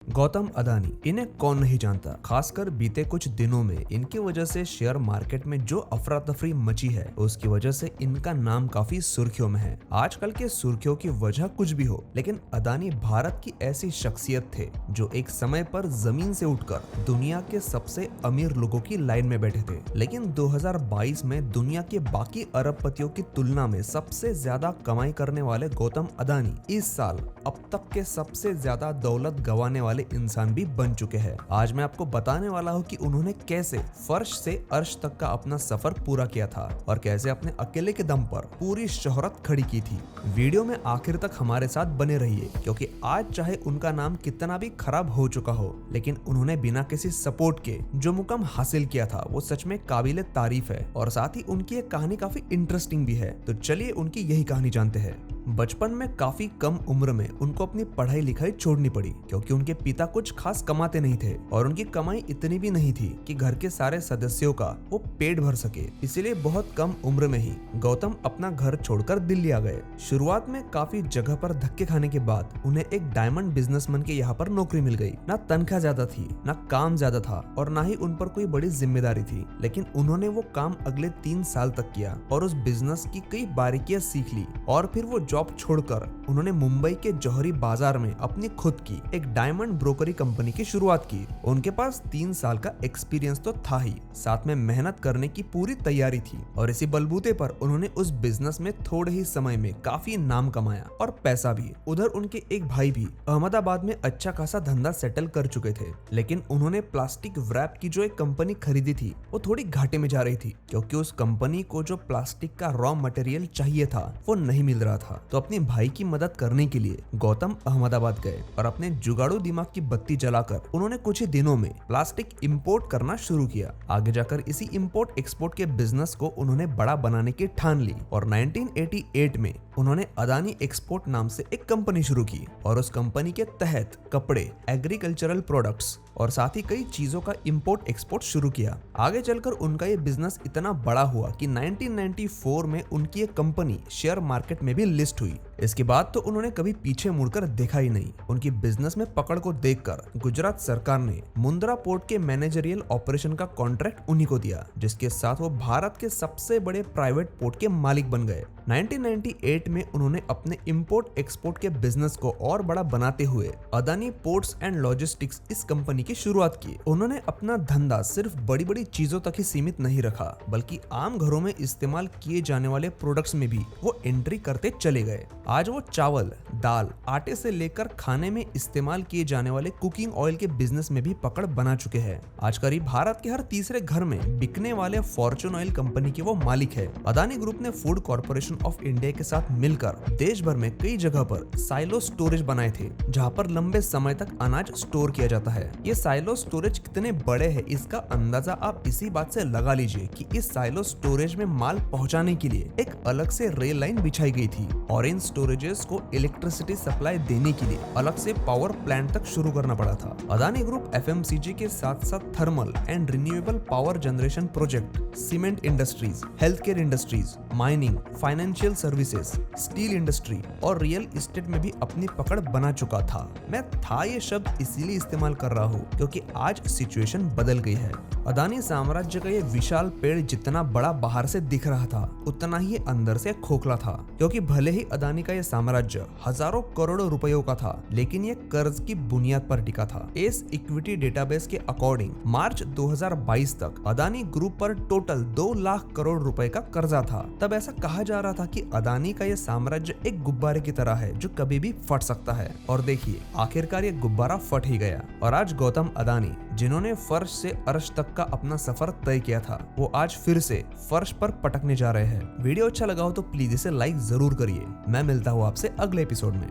गौतम अदानी, इन्हें कौन नहीं जानता। खासकर बीते कुछ दिनों में इनकी वजह से शेयर मार्केट में जो अफरा तफरी मची है उसकी वजह से इनका नाम काफी सुर्खियों में है। आजकल के सुर्खियों की वजह कुछ भी हो, लेकिन अदानी भारत की ऐसी शख्सियत थे जो एक समय पर जमीन से उठकर दुनिया के सबसे अमीर लोगों की लाइन में बैठे थे। लेकिन 2022 में दुनिया के बाकी अरबपतियों की तुलना में सबसे ज्यादा कमाई करने वाले गौतम अदानी इस साल अब तक के सबसे ज्यादा दौलत गंवाने वाले इंसान भी बन चुके हैं। आज मैं आपको बताने वाला हूँ कि उन्होंने कैसे फर्श से अर्श तक का अपना सफर पूरा किया था और कैसे अपने अकेले के दम पर पूरी शोहरत खड़ी की थी। वीडियो में आखिर तक हमारे साथ बने रहिए, क्योंकि आज चाहे उनका नाम कितना भी खराब हो चुका हो, लेकिन उन्होंने बिना किसी सपोर्ट के जो मुकाम हासिल किया था वो सच में काबिले तारीफ है। और साथ ही उनकी एक कहानी काफी इंटरेस्टिंग भी है। तो चलिए उनकी यही कहानी जानते हैं। बचपन में काफी कम उम्र में उनको अपनी पढ़ाई लिखाई छोड़नी पड़ी, क्योंकि उनके पिता कुछ खास कमाते नहीं थे और उनकी कमाई इतनी भी नहीं थी कि घर के सारे सदस्यों का वो पेट भर सके। इसलिए बहुत कम उम्र में ही गौतम अपना घर छोड़कर दिल्ली आ गए। शुरुआत में काफी जगह पर धक्के खाने के बाद उन्हें एक डायमंड बिजनेसमैन के यहाँ पर नौकरी मिल गई। ना तनख्वाह ज्यादा थी, ना काम ज्यादा था और ना ही उन पर कोई बड़ी जिम्मेदारी थी, लेकिन उन्होंने वो काम अगले 3 साल तक किया और उस बिजनेस की कई बारीकियां सीख ली। और फिर वो जॉब छोड़कर उन्होंने मुंबई के जौहरी बाजार में अपनी खुद की एक डायमंड ब्रोकरी कंपनी की शुरुआत की। उनके पास 3 साल का एक्सपीरियंस तो था ही, साथ में मेहनत करने की पूरी तैयारी थी और इसी बलबूते पर उन्होंने उस बिजनेस में थोड़े ही समय में काफी नाम कमाया और पैसा भी। उधर उनके एक भाई भी अहमदाबाद में अच्छा खासा धंधा सेटल कर चुके थे, लेकिन उन्होंने प्लास्टिक व्रैप की जो एक कंपनी खरीदी थी वो थोड़ी घाटे में जा रही थी, क्योंकि उस कंपनी को जो प्लास्टिक का रॉ मटेरियल चाहिए था वो नहीं मिल रहा था। तो अपने भाई की मदद करने के लिए गौतम अहमदाबाद गए और अपने जुगाड़ू दिमाग की बत्ती जलाकर उन्होंने कुछ ही दिनों में प्लास्टिक इंपोर्ट करना शुरू किया। आगे जाकर इसी इंपोर्ट एक्सपोर्ट के बिजनेस को उन्होंने बड़ा बनाने की ठान ली और 1988 में उन्होंने अदानी एक्सपोर्ट नाम से एक कंपनी शुरू की और उस कंपनी के तहत कपड़े, एग्रीकल्चरल प्रोडक्ट्स और साथ ही कई चीजों का इंपोर्ट एक्सपोर्ट शुरू किया। आगे चलकर उनका ये बिजनेस इतना बड़ा हुआ कि 1994 में उनकी एक कंपनी शेयर मार्केट में भी लिस्ट हुई। इसके बाद तो उन्होंने कभी पीछे मुड़कर देखा ही नहीं। उनकी बिजनेस में पकड़ को देखकर गुजरात सरकार ने मुंद्रा पोर्ट के मैनेजरियल ऑपरेशन का कॉन्ट्रैक्ट उन्हीं को दिया, जिसके साथ वो भारत के सबसे बड़े प्राइवेट पोर्ट के मालिक बन गए। 1998 में उन्होंने अपने इंपोर्ट एक्सपोर्ट के बिजनेस को और बड़ा बनाते हुए अदानी पोर्ट्स एंड लॉजिस्टिक्स इस कंपनी की शुरुआत की। उन्होंने अपना धंधा सिर्फ बड़ी बड़ी चीजों तक ही सीमित नहीं रखा, बल्कि आम घरों में इस्तेमाल किए जाने वाले प्रोडक्ट्स में भी वो एंट्री करते चले गए। आज वो चावल, दाल, आटे से लेकर खाने में इस्तेमाल किए जाने वाले कुकिंग ऑयल के बिजनेस में भी पकड़ बना चुके हैं। आज करीब भारत के हर तीसरे घर में बिकने वाले फॉर्चून ऑयल कंपनी के वो मालिक है। अदानी ग्रुप ने फूड कॉर्पोरेशन ऑफ इंडिया के साथ मिलकर देश भर में कई जगह पर साइलो स्टोरेज बनाए थे, जहां पर लंबे समय तक अनाज स्टोर किया जाता है। ये साइलो स्टोरेज कितने बड़े हैं इसका अंदाजा आप इसी बात से लगा लीजिए कि इस साइलो स्टोरेज में माल पहुंचाने के लिए एक अलग से रेल लाइन बिछाई गई थी और इन स्टोरेजेस को इलेक्ट्रिसिटी सप्लाई देने के लिए अलग से पावर प्लांट तक शुरू करना पड़ा था। अदानी ग्रुप एफएमसीजी के साथ साथ thermal and renewable power generation project, cement industries, health care industries, mining, financial services, steel industry और रियल एस्टेट में भी अपनी पकड़ बना चुका था। मैं था ये शब्द इसीलिए इस्तेमाल कर रहा हूँ क्योंकि आज सिचुएशन बदल गई है। अदानी साम्राज्य का ये विशाल पेड़ जितना बड़ा बाहर से दिख रहा था, उतना ही अंदर से खोखला था, क्योंकि भले ही अदानी का ये साम्राज्य हजारों करोड़ों रुपयों का था, लेकिन ये कर्ज की बुनियाद पर टिका था। इस इक्विटी डेटाबेस के अकॉर्डिंग मार्च 2022 तक अदानी ग्रुप पर टोटल 2 लाख करोड़ रुपए का कर्जा था। तब ऐसा कहा जा रहा था कि अदानी का ये साम्राज्य एक गुब्बारे की तरह है जो कभी भी फट सकता है। और देखिए आखिरकार ये गुब्बारा फट ही गया और आज गौतम अदानी, जिन्होंने फर्श से अर्श तक का अपना सफर तय किया था, वो आज फिर से फर्श पर पटकने जा रहे हैं। वीडियो अच्छा लगा हो तो प्लीज इसे लाइक जरूर करिए। मैं मिलता हूँ आपसे अगले एपिसोड में।